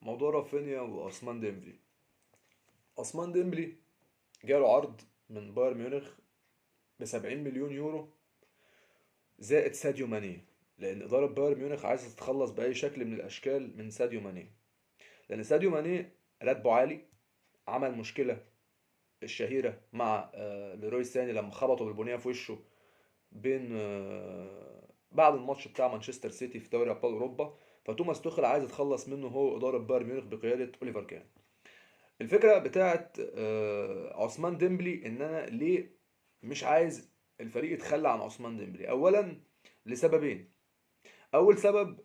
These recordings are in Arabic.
موضوع رافينيا وعثمان ديمبلي. عثمان ديمبلي جاله عرض من بايرن ميونخ ب 70 مليون يورو زائد ساديو ماني، لان اداره بايرن ميونخ عايزه تتخلص باي شكل من الاشكال من ساديو ماني، لان ساديو ماني راتبه عالي. عمل مشكله الشهيره مع ليروي ساني لما خبطوا بالبنيه في وشه بين بعد الماتش بتاع مانشستر سيتي في دوري ابطال اوروبا. فتوماس توخل عايز يتخلص منه هو اداره بايرن ميونخ بقياده اوليفر كان. الفكره بتاعت عثمان ديمبلي ان انا ليه مش عايز الفريق يتخلى عن عثمان ديمبلي. اولا لسببين. اول سبب،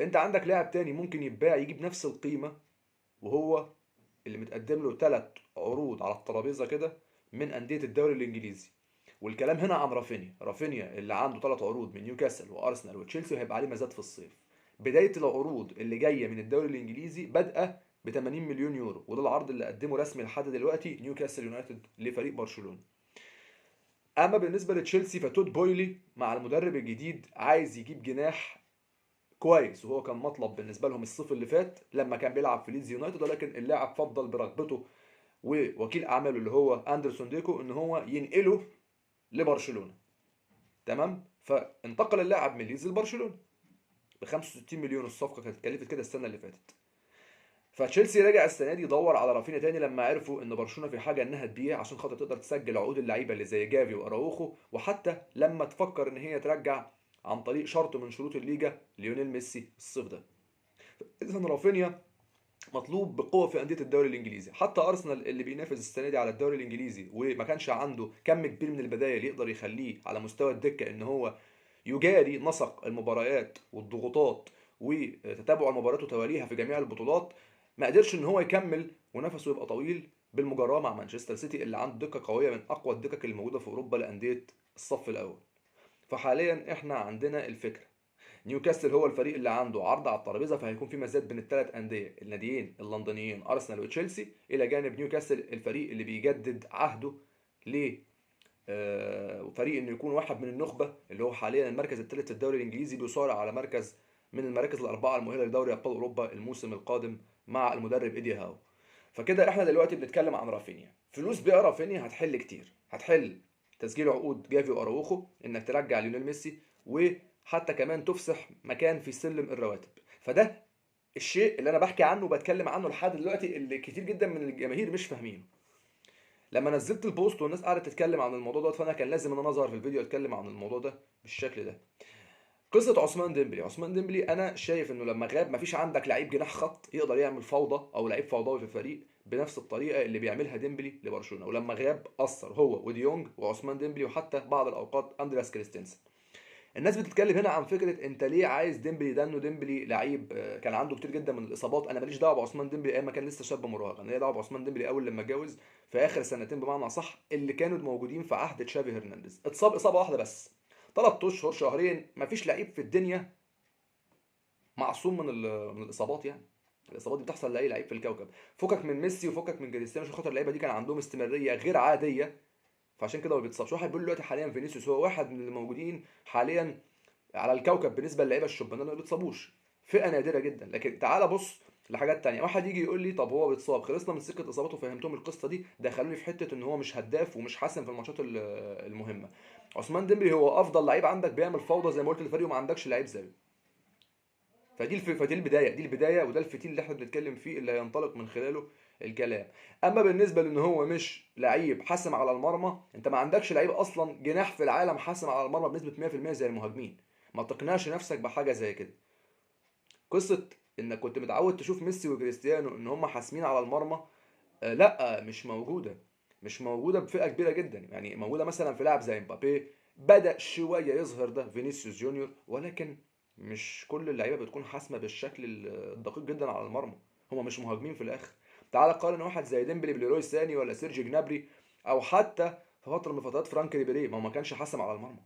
انت عندك لاعب تاني ممكن يتباع يجيب نفس القيمه، وهو اللي متقدم له 3 عروض على الترابيزه كده من انديه الدوري الانجليزي. والكلام هنا عن رافينيا اللي عنده 3 عروض من نيوكاسل وارسنال وتشيلسي، وهيبقى عليه مزاد في الصيف. بدايه العروض اللي جايه من الدوري الانجليزي بادئه ب 80 مليون يورو، وده العرض اللي قدمه رسمي لحد دلوقتي نيوكاسل يونايتد لفريق برشلونه. اما بالنسبه لتشيلسي فتود بويلي مع المدرب الجديد عايز يجيب جناح كويس، وهو كان مطلب بالنسبه لهم الصيف اللي فات لما كان بيلعب في ليدز يونايتد، ولكن اللاعب فضل برغبته ووكيل اعماله اللي هو اندرسون ديكو ان هو ينقله لبرشلونه. تمام، فانتقل اللاعب من ليدز لبرشلونه ب 65 مليون. الصفقه كانت اتكلفت كده السنه اللي فاتت. فتشيلسي رجع السنه دي يدور على رافينيا تاني لما عرفوا ان برشلونه في حاجه انها تبيع عشان خاطر تقدر تسجل عقود اللعيبه اللي زي جافي واراوخو، وحتى لما تفكر ان هي ترجع عن طريق شرط من شروط الليجا ليونيل ميسي الصيف ده. اذا رافينيا مطلوب بقوه في انديه الدوري الانجليزي. حتى ارسنال اللي بينافس السنه دي على الدوري الانجليزي وما كانش عنده كم كبير من البدايل يقدر يخليه على مستوى الدكه ان هو يجاري نسق المباريات والضغوطات وتتابع المباريات وتواليها في جميع البطولات، ما قدرش ان هو يكمل ونفسه يبقى طويل بالمجاراه مع مانشستر سيتي اللي عنده دكه قويه من اقوى الدكك اللي موجوده في اوروبا لانديه الصف الاول. فحاليا احنا عندنا الفكره، نيوكاسل هو الفريق اللي عنده عرض على الترابيزه، فهيكون في مزاد بين ال3 انديه الناديين اللندنيين ارسنال وتشيلسي، الى جانب نيوكاسل الفريق اللي بيجدد عهده ل فريق انه يكون واحد من النخبه، اللي هو حاليا المركز الثالث في الدوري الانجليزي، بيصارع على مركز من المراكز الاربعه المؤهله لدوري ابطال اوروبا الموسم القادم مع المدرب ايدي هاو. فكده احنا دلوقتي بنتكلم عن رافينيا. فلوس بيع رافينيا هتحل كتير، هتحل تسجيل عقود جافي واراوخو، انك ترجع ليونيل ميسي، وحتى كمان تفسح مكان في سلم الرواتب. فده الشيء اللي انا بحكي عنه وبتكلم عنه لحد دلوقتي، اللي كتير جدا من الجماهير مش فاهمينه. لما نزلت البوست والناس قعدت تتكلم عن الموضوع ده، فانا كان لازم ان انا اظهر في الفيديو اتكلم عن الموضوع ده بالشكل ده. قصه عثمان ديمبلي انا شايف انه لما غاب مفيش عندك لعيب جناح خط يقدر يعمل فوضى او لعيب فوضوي في الفريق بنفس الطريقه اللي بيعملها ديمبلي لبرشلونه. ولما غاب اثر هو وديونج وعثمان ديمبلي وحتى بعض الاوقات اندرياس كريستنسن. الناس بتتكلم هنا عن فكره انت ليه عايز ديمبلي ده، انه ديمبلي لعيب كان عنده كتير جدا من الاصابات. انا ماليش دعوه بعثمان ديمبلي ايام ما كان لسه شاب مراهق، انا ليا دعوه بعثمان ديمبلي اول لما اتجوز في اخر سنتين بمعنى صح اللي كانوا موجودين في عهد تشافي هرنانديز. اتصاب اصابه واحده بس، 3 اشهر شهرين. مفيش لعيب في الدنيا معصوم من الاصابات يعني. الاصابات دي بتحصل لاي لعيب في الكوكب. فكك من ميسي وفكك من كريستيانو عشان خاطر اللعيبه دي كان عندهم استمراريه غير عاديه، فعشان كده ما بيتصابش. واحد بيقول دلوقتي حاليا فينيسيوس هو واحد من اللي موجودين حاليا على الكوكب بالنسبه للعيبه الشبان اللي ما بيتصابوش، فئه نادره جدا. لكن تعال بص لحاجات تانية. واحد يجي يقول لي طب هو بيتصاب، خلصنا من سكه اصاباته وفهمتهم القصه دي، دخلوني في حته ان هو مش هداف ومش حاسم في الماتشات المهمه. عثمان ديمبلي هو افضل لعيب عندك، بيعمل فوضى زي ما قلت للفريق وما عندكش لعيب زيه. فدي البدايه، دي البدايه، وده الفتيل اللي احنا بنتكلم فيه اللي هينطلق من خلاله الكلام. اما بالنسبه لان هو مش لعيب حاسم على المرمى، انت ما عندكش لعيب اصلا جناح في العالم حاسم على المرمى بنسبه 100% زي المهاجمين. ما تقنعش نفسك بحاجه زي كده. قصه انك كنت متعود تشوف ميسي وكريستيانو ان هم حاسمين على المرمى، لا مش موجوده. مش موجوده بفئه كبيره جدا. يعني موجوده مثلا في لاعب زي مبابي، بدأ شويه يظهر ده فينيسيوس جونيور، ولكن مش كل اللعيبه بتكون حاسمه بالشكل الدقيق جدا على المرمى. هما مش مهاجمين في الاخر. تعال قارن واحد زي ديمبلي بليروي ساني ولا سيرجي جنابري، او حتى في فتره من فترات فرانك ريبيري، ما كانش حاسم على المرمى.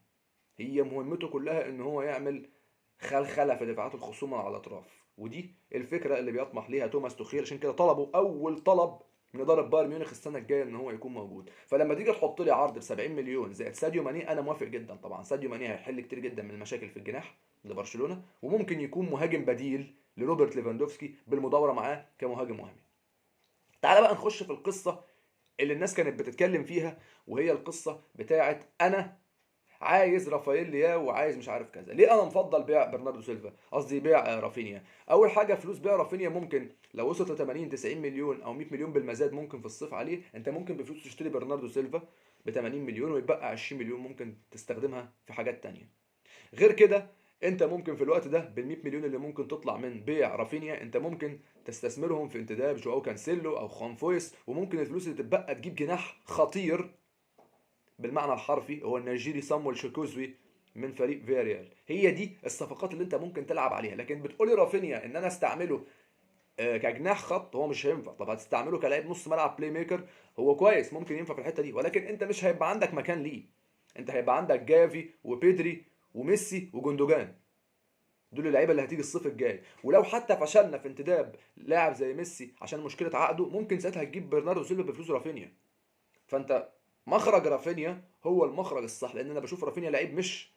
هي مهمته كلها ان هو يعمل خلخله في دفاعات الخصوم على الاطراف، ودي الفكره اللي بيطمح ليها توماس توخيل. عشان كده طلبوا اول طلب من اداره بايرن ميونخ السنه الجايه ان هو يكون موجود. فلما تيجي تحط لي عرض ب 70 مليون زائد ساديو ماني، انا موافق جدا طبعا. ساديو ماني هيحل كتير جدا من المشاكل في الجناح لبرشلونه، وممكن يكون مهاجم بديل لروبرت ليفاندوفسكي بالمداوره معاه كمهاجم وهمي. تعال بقى نخش في القصه اللي الناس كانت بتتكلم فيها، وهي القصه بتاعت انا عايز رافائيل لياو وعايز مش عارف كذا. ليه انا مفضل بيع برناردو سيلفا، قصدي بيع رافينيا؟ اول حاجه فلوس بيع رافينيا ممكن لو وصلت ل 80 90 مليون او 100 مليون بالمزاد ممكن في الصيف عليه. انت ممكن بفلوس تشتري برناردو سيلفا ب 80 مليون ويتبقى 20 مليون ممكن تستخدمها في حاجات تانية. غير كده انت ممكن في الوقت ده بال 100 مليون اللي ممكن تطلع من بيع رافينيا انت ممكن تستثمرهم في انتداب جواو كانسيلو او خوان فويس، وممكن الفلوس اللي تتبقى تجيب جناح خطير بالمعنى الحرفي هو النيجيري صامويل شيكوزوي من فريق فياريال. هي دي الصفقات اللي انت ممكن تلعب عليها. لكن بتقولي رافينيا ان انا استعمله كجناح خط، هو مش هينفع. طب هتستعمله كلاعب نص ملعب بلاي ميكر، هو كويس ممكن ينفع في الحته دي، ولكن انت مش هيبقى عندك مكان ليه. انت هيبقى عندك جافي وبيدري وميسي وجوندوجان، دول اللعيبه اللي هتيجي الصيف الجاي. ولو حتى فشلنا في انتداب لاعب زي ميسي عشان مشكله عقده، ممكن ساعتها تجيب برناردو سيلفا بفلوس رافينيا. فانت مخرج رافينيا هو المخرج الصح، لان انا بشوف رافينيا لعيب مش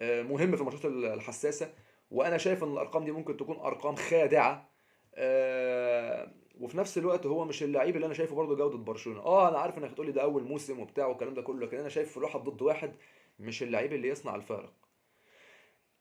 مهم في الماتشات الحساسه. وانا شايف ان الارقام دي ممكن تكون ارقام خادعه. وفي نفس الوقت هو مش اللعيب اللي انا شايفه برضه جوده برشلونه. انا عارف انك هتقولي ده اول موسم وبتاع والكلام ده كله، لكن انا شايف في الواحد ضد واحد مش اللعيب اللي يصنع الفارق.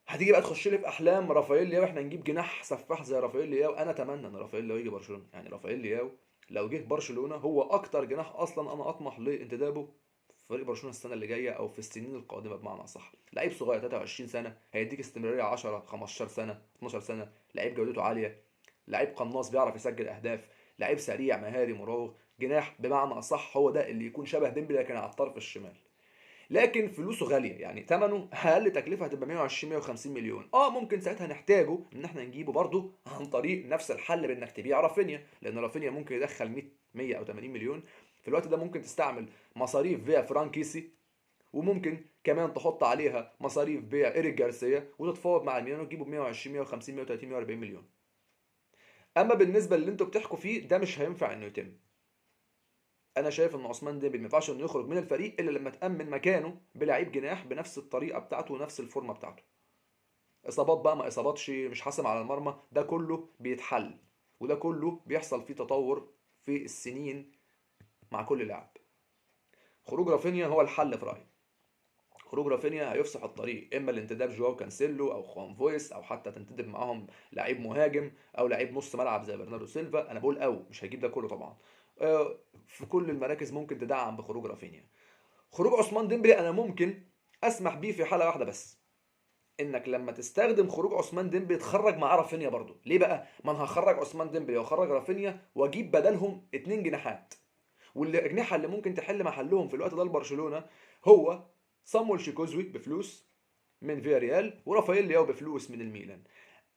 هتيجي بقى تخش لي في احلام رافائيل لياو، احنا نجيب جناح سفاح زي رافائيل لياو. انا اتمنى ان رافائيل لياو يجي برشلونه. يعني رافائيل لياو لو جه برشلونه هو اكتر جناح اصلا انا اطمح لانتدابه في فريق برشلونه السنه اللي جايه او في السنين القادمه. بمعنى اصح لعيب صغير 23 سنه هيديك استمراريه 10 15 سنه 12 سنه، لعيب جودته عاليه، لعيب قناص بيعرف يسجل اهداف، لعيب سريع مهاري مراوغ، جناح بمعنى اصح هو ده اللي يكون شبه ديمبلي لكن على الطرف الشمال. لكن فلوسه غاليه، يعني ثمنه اقل تكلفه هتبقى 120 150 مليون. ممكن ساعتها نحتاجه ان احنا نجيبه برضه عن طريق نفس الحل بانك تبيع رافينيا، لان رافينيا ممكن يدخل 100 او 80 مليون. في الوقت ده ممكن تستعمل مصاريف بيع فرانكيسي، وممكن كمان تحط عليها مصاريف بيع ايريك جارسيا وتتفاوض مع الميلان وتجيبه ب 120 150 130 140 مليون. اما بالنسبه اللي انتوا بتحكوا فيه ده مش هينفع انه يتم. انا شايف ان عثمان ديمبلي ما ينفعش انه يخرج من الفريق الا لما تامن مكانه بلعيب جناح بنفس الطريقه بتاعته ونفس الفورمه بتاعته. اصابات بقى ما اصاباتش، مش حاسم على المرمى، ده كله بيتحل، وده كله بيحصل فيه تطور في السنين مع كل لاعب. خروج رافينيا هو الحل في رايي. خروج رافينيا هيفسح الطريق اما لانتداب جواو كانسيلو او خوان فويس، او حتى تنتدب معاهم لعيب مهاجم او لعيب نص ملعب زي برناردو سيلفا. انا بقول او مش هيجيب ده كله طبعا. في كل المراكز ممكن تدعم بخروج رافينيا. خروج عثمان ديمبلي انا ممكن اسمح بيه في حاله واحده بس، انك لما تستخدم خروج عثمان ديمبلي تخرج معاه رافينيا برضه. ليه بقى؟ ما انا هخرج عثمان ديمبلي واخرج رافينيا واجيب بدلهم اتنين جناحات، والاجنحه اللي ممكن تحل محلهم في الوقت ده لبرشلونه هو صامويل شيكوزوي بفلوس من فياريال ورافائيل لياو بفلوس من الميلان.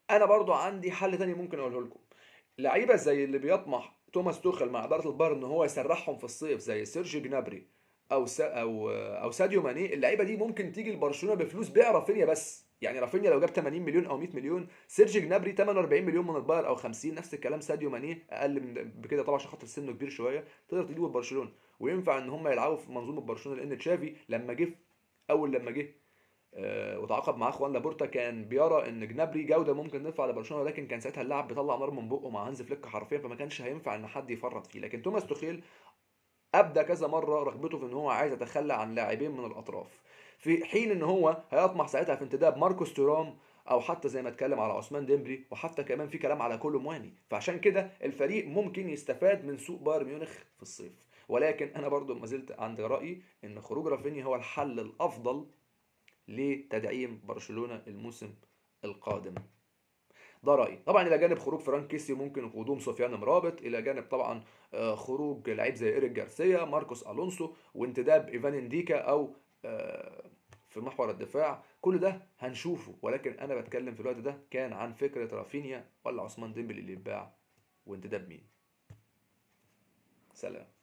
انا برضو عندي حل تاني ممكن اقوله لكم. لعيبه زي اللي بيطمح توماس توخل مع اداره البايرن ان هو يسرحهم في الصيف زي سيرجي جنابري او ساديو ماني، اللعيبه دي ممكن تيجي لبرشلونه بفلوس بيع رافينيا بس. يعني رافينيا لو جاب 80 مليون او 100 مليون، سيرجي جنابري 48 مليون من البايرن او 50، نفس الكلام ساديو ماني اقل من بكده طبعا عشان خاطر سنه كبير شويه، تقدر تجيبه لبرشلونه. وينفع ان هم يلعبوا في منظومه برشلونه، لان تشافي لما جه وتعاقد معاه خوان لابورتا كان بيرى ان جنابري جوده ممكن نرفع لبرشلونه، ولكن كان ساعتها اللاعب بيطلع نار من بقه مع هانز فليك حرفيا، فما كانش هينفع ان حد يفرط فيه. لكن توماس توخيل ابدى كذا مره رغبته في ان هو عايز يتخلى عن لاعبين من الاطراف، في حين ان هو هيطمح ساعتها في انتداب ماركوس تورام، او حتى زي ما اتكلم على عثمان ديمبلي، وحتى كمان في كلام على كولو مواني. فعشان كده الفريق ممكن يستفاد من سوق بايرن ميونخ في الصيف. ولكن انا برضو ما زلت عند رايي ان خروج رافينيا هو الحل الافضل لتدعيم برشلونة الموسم القادم. ده رأيي طبعا، الى جانب خروج فرانك كيسي ممكن قدوم سفيان مرابط، الى جانب طبعا خروج لعيب زي ايريك جارسيا، ماركوس الونسو، وانتداب ايفان انديكا او في محور الدفاع. كل ده هنشوفه، ولكن انا بتكلم في الوقت ده كان عن فكرة رافينيا ولا عثمان ديمبلي اللي يتباع وانتداب مين. سلام.